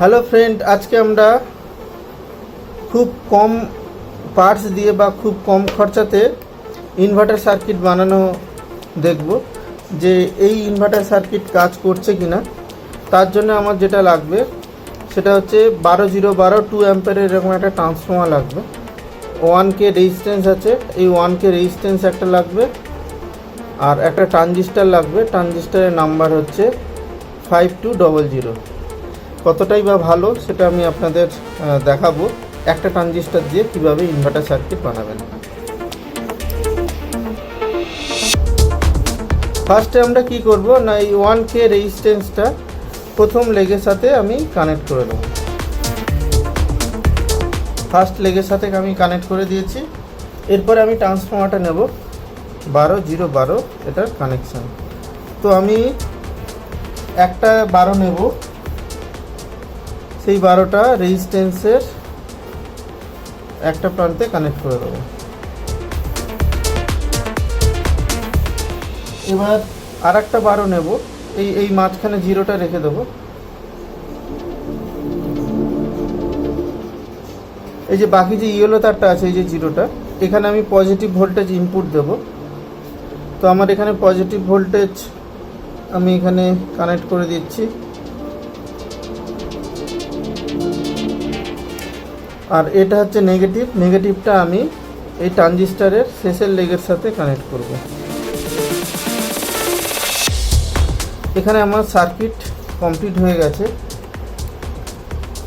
Hello friend, আজকে আমরা খুব কম পার্টস দিয়ে বা খুব কম খরচাতে ইনভার্টার সার্কিট বানানো দেখব যে এই ইনভার্টার সার্কিট কাজ করছে কিনা। তার জন্য আমার যেটা লাগবে সেটা হচ্ছে 12012 2 অ্যাম্পিয়ারের এরকম একটা ট্রান্সফর্মার লাগবে। 1K রেজিস্ট্যান্স আছে, এই 1K রেজিস্ট্যান্স একটা লাগবে, আর একটা ট্রানজিস্টার লাগবে। ট্রানজিস্টারের নাম্বার হচ্ছে 5200। কতটাই বা ভালো সেটা আমি আপনাদের দেখাবো একটা ট্রানজিস্টার দিয়ে কিভাবে ইনভার্টার সার্কিট বানাবেন। ফার্স্টে আমরা কি করব না, এই 1K রেজিস্ট্যান্সটা প্রথম লেগের সাথে আমি কানেক্ট করে দেবো। ফার্স্ট লেগের সাথে আমি কানেক্ট করে দিয়েছি। এরপরে আমি ট্রান্সফর্মারটা নেব 12012 এটার কানেকশান। তো আমি একটা 12 নেব, সেই 12টা রেজিস্ট্যান্সের একটা প্রান্তে কানেক্ট করে দেবো। এবার আর একটা 12 নেব, এই মাঝখানে জিরোটা রেখে দেবো। এই যে বাকি যে ইয়েলো তারটা আছে, এই যে জিরোটা, এখানে আমি পজিটিভ ভোল্টেজ ইনপুট দেব। তো আমার এখানে পজিটিভ ভোল্টেজ আমি এখানে কানেক্ট করে দিচ্ছি। আর এটা হচ্ছে নেগেটিভ, নেগেটিভটা আমি এই ট্রানজিস্টারের শেষের লেগের সাথে কানেক্ট করব। এখানে আমার সার্কিট কমপ্লিট হয়ে গেছে।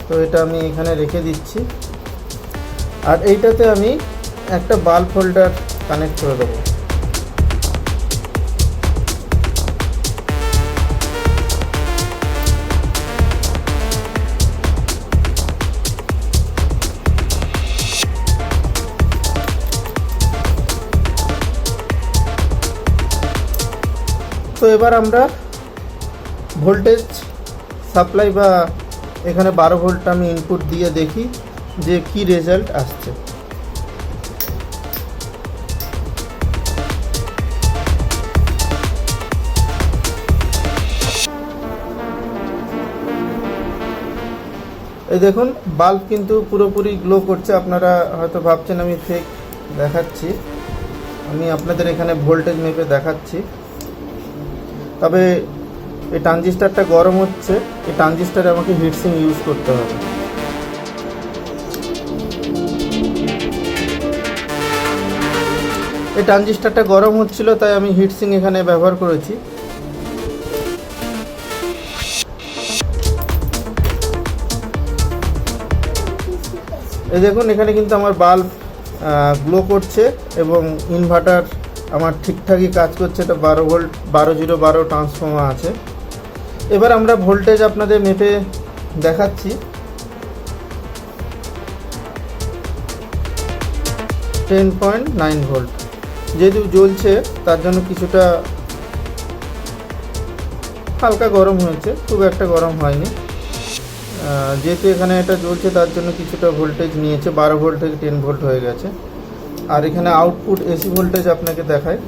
তো এটা আমি এখানে রেখে দিচ্ছি। আর এইটাতে আমি একটা বাল্ব হোল্ডার কানেক্ট করে দেবো। তো এবার আমরা ভোল্টেজ সাপ্লাই বা এখানে 12 ভোল্ট আমি ইনপুট দিয়ে দেখি যে কি রেজাল্ট আসছে। এই দেখুন, বাল্ব কিন্তু পুরোপুরি গ্লো করছে। আপনারা হয়তো ভাবছেন আমি ফেক দেখাচ্ছি, আমি আপনাদের এখানে ভোল্টেজ মেপে দেখাচ্ছি। তবে এই ট্রানজিস্টারটা গরম হচ্ছে, এই ট্রানজিস্টারে আমাকে হিটসিং ইউজ করতে হবে। এই ট্রানজিস্টারটা গরম হচ্ছিল, তাই আমি হিটসিং এখানে ব্যবহার করেছি। এই দেখুন, এখানে কিন্তু আমার বাল্ব গ্লো করছে এবং ইনভার্টার আমার ঠিকঠাকই কাজ করছে। এটা 12 ভোল্ট 12012 ট্রান্সফর্মার আছে। এবার আমরা ভোল্টেজ আপনাদের মেপে দেখাচ্ছি। 10.9 ভোল্ট যেহেতু জ্বলছে, তার জন্য কিছুটা হালকা গরম হয়েছে, খুব একটা গরম হয়নি। যেহেতু এখানে এটা জ্বলছে, তার জন্য কিছুটা ভোল্টেজ নিয়েছে, 12 ভোল্ট থেকে 10 ভোল্ট হয়ে গেছে। আর এখানে আউটপুট এসি ভোল্টেজ আপনাকে দেখায়।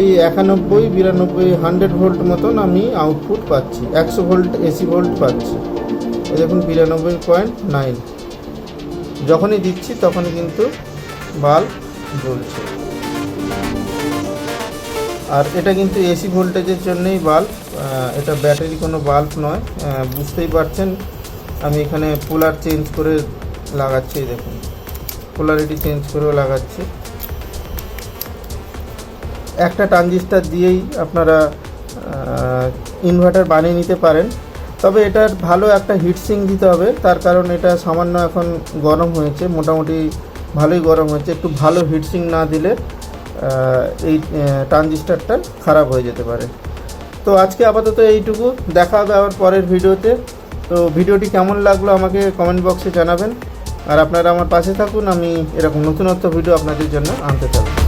এই 91, 92, 100 ভোল্ট মতন আমি আউটপুট পাচ্ছি, 100 ভোল্ট এসি ভোল্ট পাচ্ছি। এই দেখুন 92.9। যখনই দিচ্ছি তখনই কিন্তু বাল্ব জ্বলছে। আর এটা কিন্তু এসি ভোল্টেজের জন্যই বাল্ব, এটা ব্যাটারি কোনো বাল্ব নয়। বুঝতেই পারছেন, আমি এখানে পোলার চেঞ্জ করে লাগাচ্ছি। দেখুন, পোলারিটি চেঞ্জ করেও লাগাচ্ছি। একটা ট্রানজিস্টার দিয়েই আপনারা ইনভার্টার বানিয়ে নিতে পারেন। তবে এটার ভালো একটা হিটসিং দিতে হবে, তার কারণ এটা সামান্য এখন গরম হয়েছে, মোটামুটি ভালোই গরম হয়েছে। একটু ভালো হিটসিং না দিলে এই ট্রানজিস্টারটা খারাপ হয়ে যেতে পারে। তো আজকে আপাতত এইটুকু, দেখা হবে আবার পরের ভিডিওতে। তো ভিডিওটি কেমন লাগলো আমাকে কমেন্ট বক্সে জানাবেন। আর আপনারা আমার পাশে থাকুন, আমি এরকম নতুনত্ব ভিডিও আপনাদের জন্য আনতে থাকবো।